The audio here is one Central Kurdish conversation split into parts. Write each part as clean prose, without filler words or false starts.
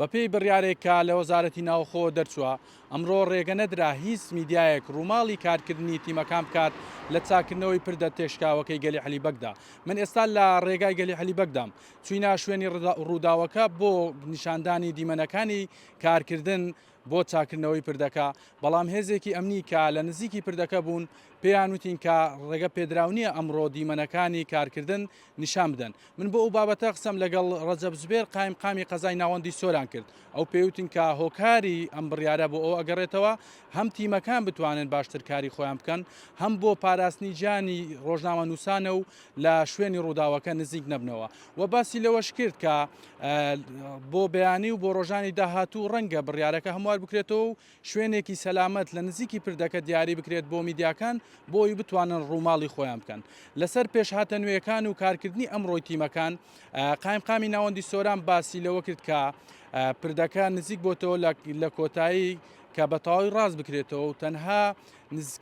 بەپێی بڕیارێکە لە وەزارەتی ناوخۆ دەرچووە ئەمڕۆ ڕێگە نەدرا هیچ میدیایەک ڕووماڵی کارکردنی تیمەکان بکات لە چاکردنەوەی پردە تێشکاوەکەی گەلی حەلیبەکدا. من ئێستا لە ڕێگای گەلی حەلیبەکدام چوینە شوێنی ڕووداوەکە بۆ نیشاندانی دیمەنەکانی کارکردن بۆ چاکردنەوەی پردەکە، بەڵام هێزێکی ئەمنی کە لە نزیکی پردەکە بوون پێیان وتین کە ڕێگە پێدراونیە ئەمڕۆ دیمەنەکانی کارکردن نیشان بدەن. من بۆ ئەو بابەتە قسەم لەگەڵ ڕەجەب زوبێر قایمقامی قەزای ناوەندی سۆران کرد. ئەو پێوتین کە هۆکاری ئەم بڕیارە بۆ ئەو ئەگەڕێتەوە هەم تیمەکان بتوانن باشتر کاری خۆیان بکەن، هەم بۆ پاراستنی گیانی ڕۆژنامە نووسانە و لە شوێنی ڕووداوەکە نزیک نەبنەوە. و باسی لەوەش کرد کە بۆ بەیانی و بۆ ڕۆژانی داهاتوو ڕەنگە بڕیارەکە هەموار بکرێتەوە و شوێنێکی سەلامەت لە نزیکی پردەکە دیاری بکرێت بۆ میدیاکان بۆی بتوانن ڕووماڵی خۆیان بکەن. لەسەر پێشهاتە نوێیەکان و کارکردنی ئەمڕۆی تیمەکان قایمقامی ناوەندی سۆران باسی لەوە کرد کە پردەکە نزیک بۆتەوە لە کۆتایی کە بە تەواوی ڕاست بکرێتەوە و تەنها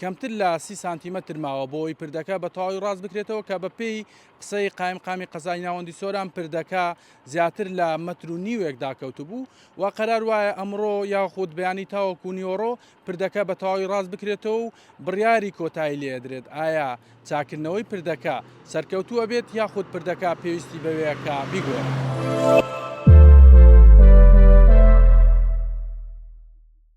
کەمتر لە 30 سانتیمەتر ماوە بۆی پردەکە بە تەواوی ڕاست بکرێتەوە کە بەپێی قسەی قایمقامی قەزای ناوەندی سۆران پردەکە زیاتر لە مەتر و نیوێکدا کەوت بوو و قەرار وایە ئەمڕۆ یاخود بەیانی تاوەکو نیۆڕۆ پردەکە بە تەواوی ڕاست بکرێتەوە و بڕیاری کۆتایی لێدرێت ئایا چاکردنەوەی پردەکە سەرکەوتووە بێت یاخود پردەکە پێویستی بەوەیە کە بیگۆڕێت.